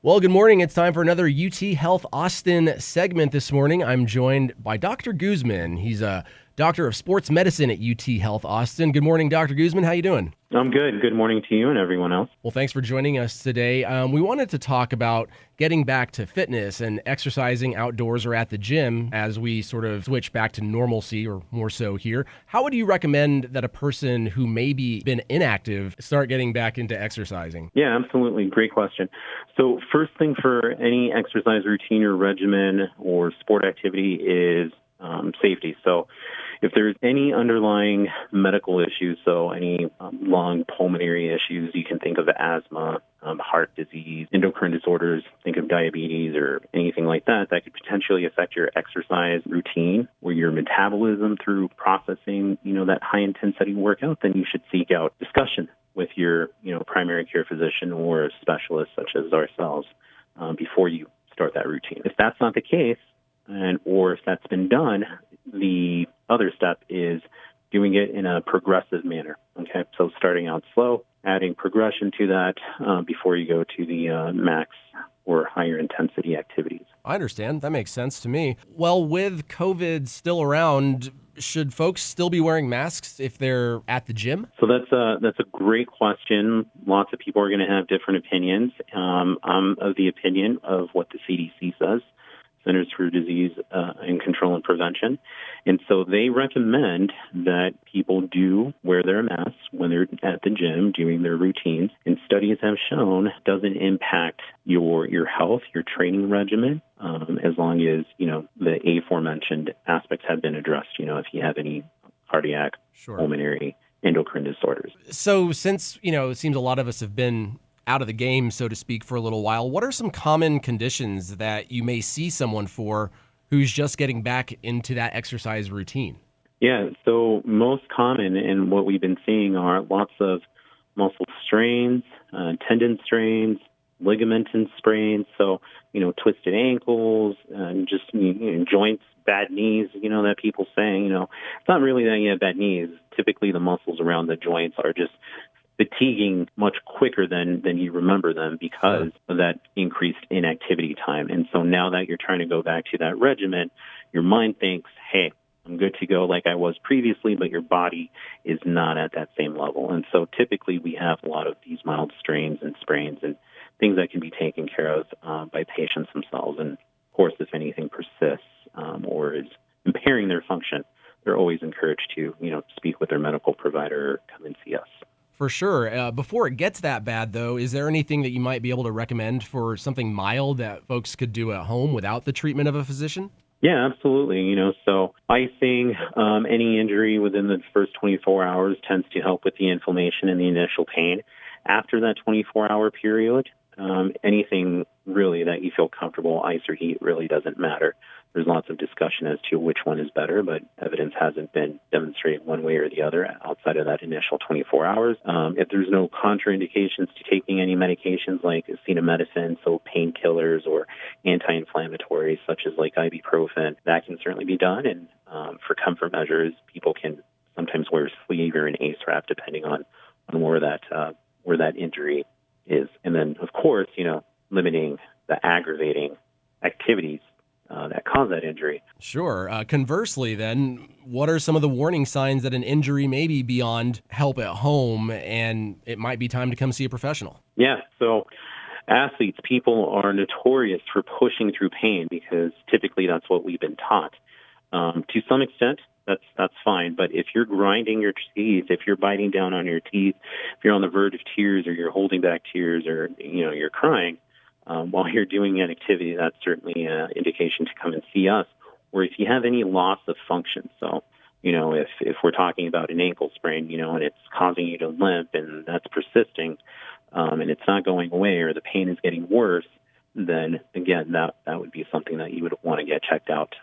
Well, good morning. It's time for another UT Health Austin segment this morning. I'm joined by Dr. Guzman. He's a doctor of sports medicine at UT Health Austin. Good morning, Dr. Guzman. How you doing? I'm good. Good morning to you and everyone else. Well, thanks for joining us today. We wanted to talk about getting back to fitness and exercising outdoors or at the gym as we sort of switch back to normalcy, or more so here. How would you recommend that a person who maybe been inactive start getting back into exercising? Yeah, absolutely. Great question. So first thing for any exercise routine or regimen or sport activity is safety. So if there's any underlying medical issues, so any lung pulmonary issues, you can think of asthma, heart disease, endocrine disorders, think of diabetes or anything like that, that could potentially affect your exercise routine or your metabolism through processing, that high intensity workout, then you should seek out discussion with your, primary care physician or specialist such as ourselves before you start that routine. If that's not the case, or if that's been done, the other step is doing it in a progressive manner. Okay, so starting out slow, adding progression to that before you go to the max or higher intensity activities. I understand. That makes sense to me. Well, with COVID still around, should folks still be wearing masks if they're at the gym? So that's a great question. Lots of people are going to have different opinions. I'm of the opinion of what the CDC says, Centers for Disease and Control and Prevention. And so they recommend that people do wear their masks when they're at the gym doing their routines. And studies have shown it doesn't impact your health, your training regimen, as long as, the aforementioned aspects have been addressed, if you have any cardiac, pulmonary, endocrine disorders. So since, it seems a lot of us have been out of the game, so to speak, for a little while, what are some common conditions that you may see someone for who's just getting back into that exercise routine? Yeah, so most common and what we've been seeing are lots of muscle strains, tendon strains, ligament sprains, so, twisted ankles, just joints, bad knees, that people saying, it's not really that you have bad knees. Typically the muscles around the joints are just fatiguing much quicker than you remember them because of that increased inactivity time. And so now that you're trying to go back to that regimen, your mind thinks, hey, I'm good to go like I was previously, but your body is not at that same level. And so typically we have a lot of these mild strains and sprains and things that can be taken care of by patients themselves. And of course, if anything persists or is impairing their function, they're always encouraged to, speak with their medical provider or come and see us. For sure. Before it gets that bad, though, is there anything that you might be able to recommend for something mild that folks could do at home without the treatment of a physician? Yeah, absolutely. So icing, any injury within the first 24 hours tends to help with the inflammation and the initial pain. After that 24-hour period, anything really that you feel comfortable, ice or heat, really doesn't matter. There's lots of discussion as to which one is better, but evidence hasn't been demonstrated one way or the other outside of that initial 24 hours. If there's no contraindications to taking any medications like acetaminophen, so painkillers or anti-inflammatories such as like ibuprofen, that can certainly be done. And for comfort measures, people can sometimes wear a sleeve or an ACE wrap depending on where that injury is. And then, of course, limiting the aggravating activities that cause that injury. Sure. Conversely, then, what are some of the warning signs that an injury may be beyond help at home and it might be time to come see a professional? Yeah. So athletes, people are notorious for pushing through pain because typically that's what we've been taught. To some extent, that's fine. But if you're grinding your teeth, if you're biting down on your teeth, if you're on the verge of tears or you're holding back tears or, you're crying, while you're doing an activity, that's certainly an indication to come and see us. Or if you have any loss of function, so, if we're talking about an ankle sprain, and it's causing you to limp and that's persisting, and it's not going away or the pain is getting worse, then again, that would be something that you would want to get checked out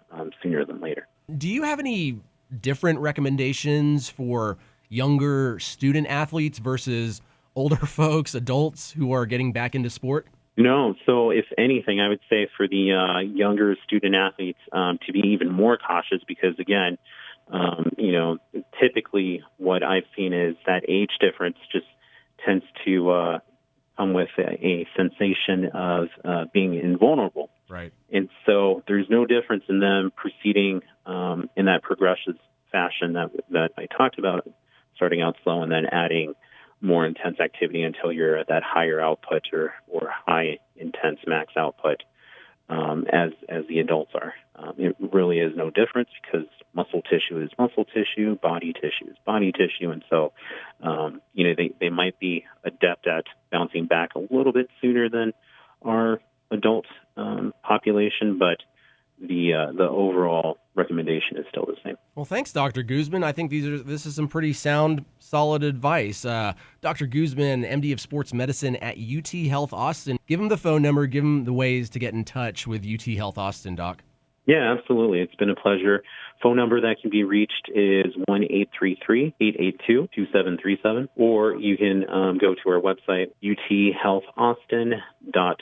sooner than later. Do you have any different recommendations for younger student athletes versus older folks, adults who are getting back into sport? No. So if anything, I would say for the younger student athletes to be even more cautious because, again, typically what I've seen is that age difference just tends to come with a sensation of being invulnerable. Right. And so there's no difference in them proceeding in that progressive fashion that I talked about, starting out slow and then adding more intense activity until you're at that higher output or high intense max output as the adults are. It really is no difference because muscle tissue is muscle tissue, body tissue is body tissue, and so they might be adept at bouncing back a little bit sooner than our adult population, but the overall recommendation is still the same. Well, thanks, Dr. Guzman. I think this is some pretty sound, solid advice. Dr. Guzman, MD of Sports Medicine at UT Health Austin. Give him the phone number. Give him the ways to get in touch with UT Health Austin, Doc. Yeah, absolutely. It's been a pleasure. Phone number that can be reached is 1-833-882-2737, or you can go to our website, uthealthaustin.org.